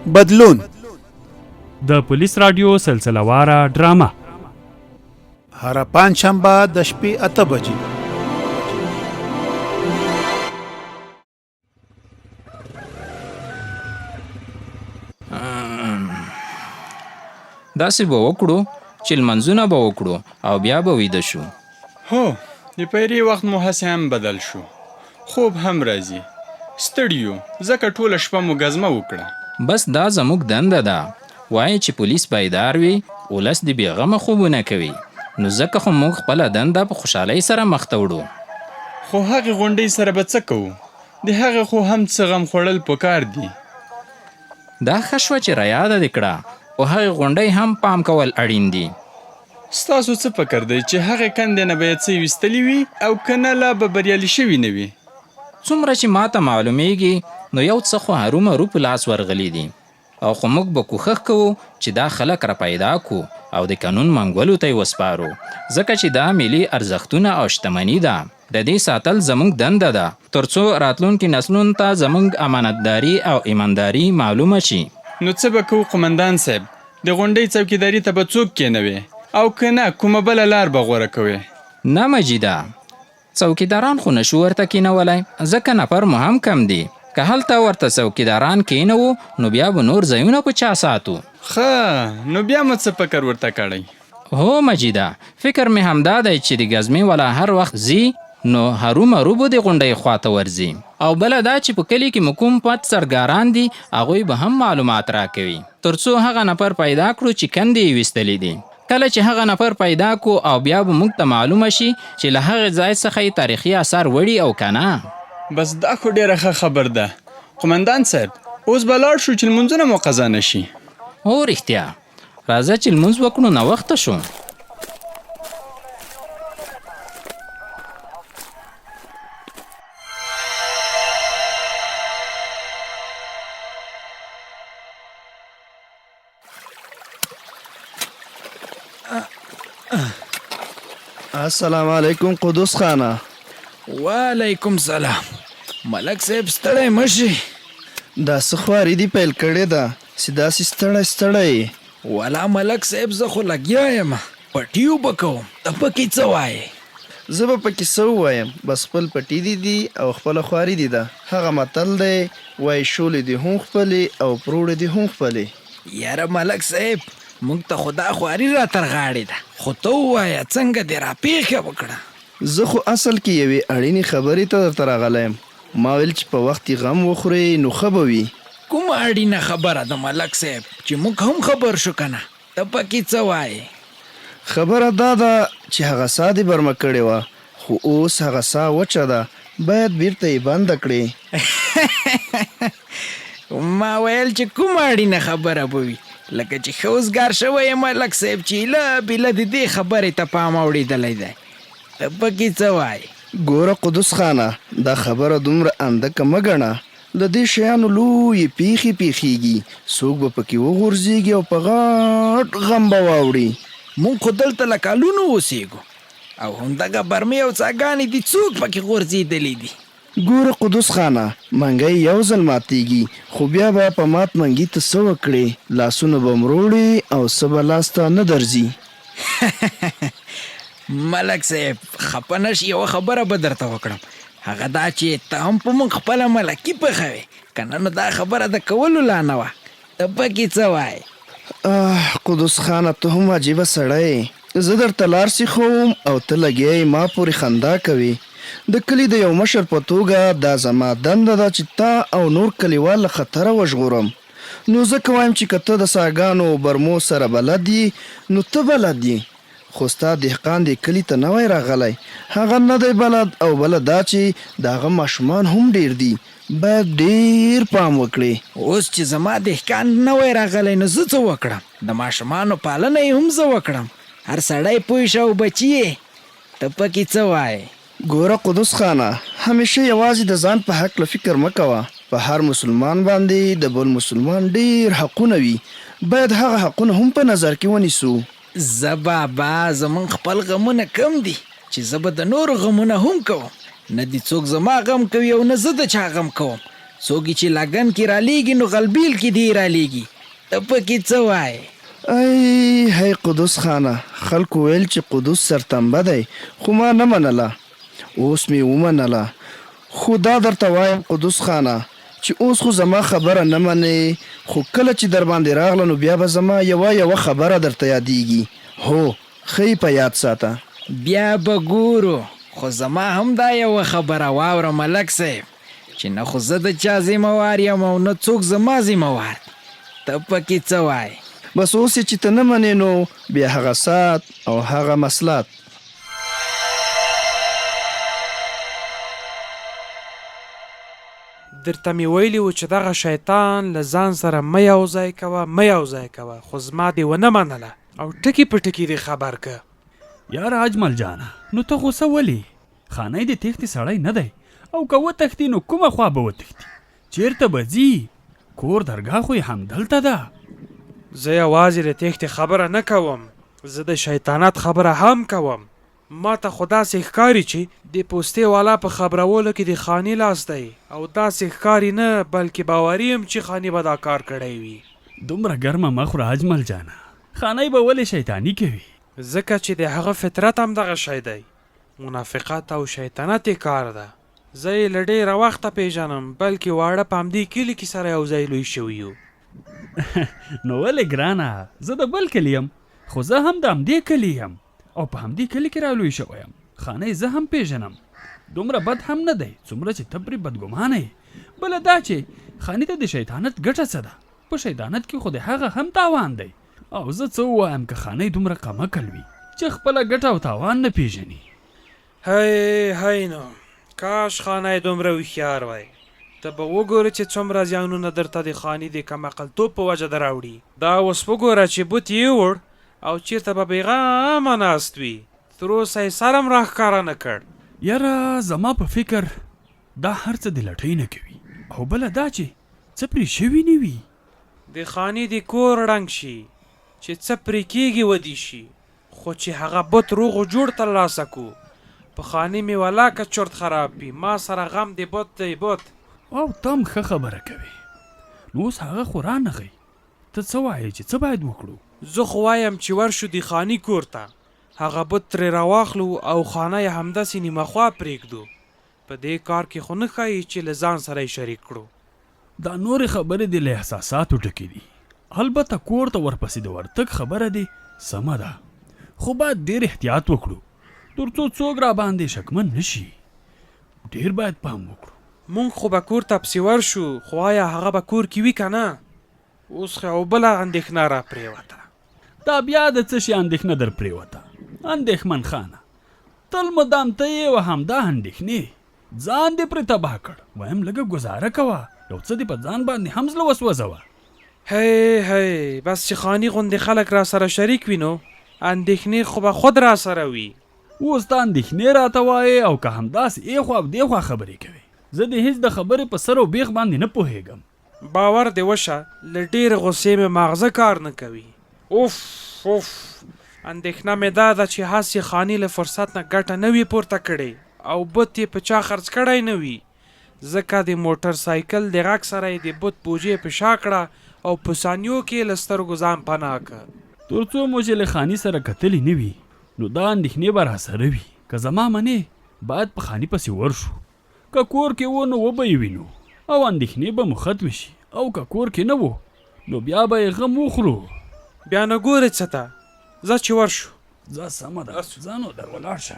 بدلون د پولیس رادیو سلسله واره ډرامه هر پنجشنبه د شپې 8 بجې. داسې به وکړو چې لمنځونه به وکړو او بیا به ویده شو. هو د پیري وخت مو هسې هم بدل شو، خوب هم راځي، ستړي یو ځکه ټوله شپه مو ګزمه وکړه. بس دا زموږ دنده ده، وایي چې پولیس بیدار وي، ولس د بېغمه خوبونه کوي، نو ځکه خو موږ خپله دنده په خوشحالۍ سره مخته وړو. خو هغې غونډۍ سره به څه کوو؟ د هغې خو هم څه غم خوړل پکار دي. دا ښه شوه چې رایاده دې کړه، خو هغې غونډۍ هم پام کول اړین دي. ستاسو څه فکر دی چې هغې کندې نه به یې څه ویستلي وي او که نه لا به بریالي شوي نه وي؟ څومره چې ما ته معلومیږي نو یو څه خو هرومرو په لاس ورغلي دي، او خو موږ به کوښښ کوو چې دا خلک را پیدا کړو او د قانون منګولو ته یې وسپارو، ځکه چې دا ملي ارزښتونه او شتمني ده. د دې ساتل زموږ دنده ده تر څو راتلونکي نسلونو ته زموږ امانتداري او ایمانداري معلومه شي. نو څه به کوو قمندان صاحب؟ د غونډۍ څوکیداري ته به څوک کېنوي او که نه کومه بله لار به غوره کوې؟ نه مجیده، څوکیداران خو نشو ورته کېنولی، ځکه نفر مو هم کم دی. که هلته ورته څوکیداران کېنوو نو بیا به نور ځایونه په چا ساتو؟ ښه، نو بیا مو څه فکر ورته کړی؟ هو مجیده، فکر مې همدا دی چې د ګزمې والا هر وخت ځي نو هرومرو به د غونډۍ خواته ورځي، او بله دا چې په کلي کې مو کوم پټ سرګاران دي هغوی به هم معلومات راکوي، تر څو هغه نفر پیدا کړو چې کندې یې ویستلي دي. کله چې هغه نفر پیدا کړو او بیا به موږ ته معلومه شي چې له هغې ځای څخه یې تاریخي اثار وړي او که نه. بس دا خو ډېره ښه خبر ده. قمندان صاحب، اوس به لاړ شو چې لمونځونه مو قضا نه شي. هو رښتیا، راځه چې لمونځ وکړو، ناوخته شو. السلام علیکم قدوس خانه. وعلیکم سلام. ملک صاحب ستړی مشي؟ دا څه خواري دي پیل کړې ده چې داسې ستړی ستړی؟ والا ملک صاحب زه خو لګیا یم، پټیو به کوم، ته پکې څه وایې؟ زه به پکې څه ووایم؟ بس خپل پټي دي او خپله خواري دي ده. هغه متل دی وایي شولې دي هم خپلې او پروړې دي هم خپلې. یاره ملک صاحب، موږ ته خو دا خواري را تر غاړې ده، خو ته ووایه څنګه دې را پیښه وکړه؟ زه خو اصل کې یوې اړینې خبرې ته درته راغلی یم. ما ویل چې په وخت غم وخورې نو ښه به وي. کومه اړینه خبره ده ملک صاحب چې موږ هم خبر شو که نه؟ ته پکې څه وایې؟ خبره دا ده چې هغه ساه دې برمه کړې وه، خو اوس هغه ساه وچه ده، باید بیرته یې بنده کړې. ما ویل چې کومه اړینه خبره به وي، لکه چې ښه اوزګار شوی یم ملک صاحب چې ایله بیله د دې خبرې ته پام اوړېدلی دی. ته پکې څه وایې؟ ګوره قدوس خانه، دا خبره دومره اندکه مه ګڼه. د دې شیانو لویې پیښې پیښیږي، څوک به پکې وغورځېږي او په غټ غم به واوړي. مونږ خو دلته له کلونو اوسېږو او همدغه برمې او څاګانې دي، څوک پکې غورځېدلی دي؟ ګوره قدوس خانه، منګی یو ځل ماتېږي، خو بیا به په مات منګي ته څه وکړې؟ لاسونه به مروړې او څه به لاس ته نه درځي. ملک صاحب خفه نشي، یوه خبره به درته وکړم، هغه دا چې ته هم په موږ خپله ملکي پخوې، که نه نو دا خبره د کولو لا نه وه. ته پکې څه وایې؟ قدوس خانه، ته هم عجیبه سړی. زه درته لار سیښوم او ته لګیا یې ما پورې خندا کوې. د کلي د یو مشر په توګه دا زما دنده ده چې تا او نور کلیوال له خطره وژغورم. نو ځکه وایم چې که ته د څاګانو برمو سره بلد یې نو ته بلد یې، خو ستا دهقان دې کلي ته نوی راغلی، هغه نه دی بلد. او بله دا چې د هغه ماشومان هم ډېر دي، باید ډېر پام وکړې. اوس چې زما دهقان نوی راغلی نو زه څه وکړم؟ د ماشومانو پالنه یې هم زه وکړم. هر سړی پوه شه او بچي یې. ته پکې څه وایې؟ ګوره قدوس خانه، همیشه یوازې د ځان په حق له فکر مه کوه. په هر مسلمان باندې د بل مسلمان ډېر حقونه وي، باید هغه حقونه هم په نظر کې ونیسو. زه بابا زمون خپل غمونه کم دي چې زه به د نورو غمونه هم کوم، نه دي څوک زما غم کوي او نه زه د چا غم کوم. څوک چې لګن کې رالیږي نو غلبیل کې دی رالیږي. ته پکې څه وایې؟ ای هی قدوس خانه، خلکو ویل چې قدوس سرتنبه دی، خو ما نه منله. اوس مې ومنله. خو دا درته وایم قدوس خانه چې اوس خو زما خبره نه منې، خو کله چې در باندې راغله نو بیا به زما یوه خبره درته یادېږي. هو ښه په یاد ساته. بیا به ګورو. خو زما هم دا یوه خبره واوره ملک صاحب، چې نه خو زه د چا ذمهوار یم او نه څوک زما ذمهوار. ته پکې څه وایې؟ بس اوس چې ته نه منې نو بیا هغه ساعت او هغه مسلات. درته مې ویلي و چې دغه شیطان له ځان سره مه یوځای کوه، خو زما دې ونه منله او ټکي په ټکي دې خبر که. یاره اجمل جانه، نو ته غوسه ولې؟ خانۍ د تېښتې سړی نه دی، او که وتښتي نو کومه خوا به وتښتي؟ چیرته به ځي؟ کور درګاه خو یې همدلته ده. زه یوازې د تېښتې خبره نه کوم، زه د شیطانت خبره هم کوم. ما ته خو داسې ښکاري چې د پوستې والا په خبرولو کې د خاني لاس دی، او داسې ښکاري نه بلکې باوري یم چې خاني به دا کار کړی وي. دومره ګرمه مه خوره اجمل جانه، خانۍ به ولې شیطاني کوي؟ ځکه چې د هغه فطرت هم دغه شی دی، منافقت او شیطنت یې کار ده. زه یې له ډېره وخته پیژنم، بلکې واړه په همدې کلي کې سره یو ځای لوی شوي یو. نو ولې ګرانه، زه د بل کلي یم، خو زه هم د همدې کلي یم او په همدې کلي کې رالوی شوی یم. خانۍ زه هم پیژنم، دومره بد هم نه دی څومره چې ته پرې بدګمانه یې. بله دا چې خاني ته د شیطانت ګټه څه ده؟ په شیطانت کې خو د هغه هم تاوان دی. او زه څه ووایم که خانۍ دومره کمعقل وي چې خپله ګټه او تاوان نه پیژني؟ هی نو کاش خانۍ دومره هوښیار وای. ته به وګوره چې څومره زیانونه درته د خاني د کمعقلتوب په وجه در راوړي. دا اوس وګوره چې بوت یې وړ او چېرته به بېغمه ناست وي، تر اوسه یې سر هم راښکاره نه کړ. یاره زما په فکر دا هر څه د لټۍ نه کوي، او بله دا چې څه پرې شوي نه وي. د خاني د کور ړنګ شي چې څه پرې کېږي ودی شي، خو چې هغه بت روغ و جوړ ترلاسه کو، په خاني مې ولاکه چرت خراب وي. ما سره غم د بت دی بت. او تم ښه خبره کوي. نو اوس هغه خو رانغی، ته څه وایې چې څه باید وکړو؟ زه خو وایم چې ورشو د خاني کور ته، هغه بت ترې راواخلو او خانه یې همداسې نیمه خوا پرېږدو. په دې کار کې خو نه ښایي چې له ځان سره یې شریک کړو. دا نورې خبرې د له احساساتو ټکې دي. البته کور ته ورپسې د ورتګ خبره دې سمه ده، خو باید ډېر احتیاط وکړو تر څو څوک را باندې شکمن نشي. ډېر باید پام وکړو. مونږ خو به کور ته پسې ورشو، خو آیا هغه به کور کې وي که نه؟ اوس خو یو بله اندېښنه را پرېوته. دا بیا د څه شي اندېښنه در پرېوته؟ اندېښمن خانه، تل مدام ته یې و همدا اندېښنې ځان دې پرې تباه کړ. وایم لږه ګزاره کوه، یو څه دې په ځان باندې هم زړه وسوځوه. هی بس چې خاني غوندې خلک را سره شریک وي نو اندېښنې خو به خود را سره وي. اوس ته اندېښنې راته وایې او که همداسې ایخوا او دیخوا خبرې کوې. زه د هیڅ د خبرې په سر او بیخ باندې نه پوهېږم. باور دې وشه، له ډېرې غصې مې ماغزه کار نه کوي. اوف اندېښنه مې دا ده چې هسې خاني له فرصت نه ګټه نه وي پورته کړې او بت یې په چا خرڅ کړی نه وي. ځکه د موټر سایکل د غږ سره یې د بت بوجې په شا کړه او په ثانیو کې له سترګو ځان پناه کړه. تر څو مو چې له خاني سره کتلې نه وي نو دا اندېښنې به راسره وي. که زما منې باید په خاني پسې ورشو. که کور کې و نو وبه یې وینو او اندېښنې به مو ختمې شي، او که کور کې نه و نو بیا به یې غم وخورو. بیا نه ګورې څه ته، ځه چې ورشو. ځه سمه ده، ځه نو در ولاړ شه.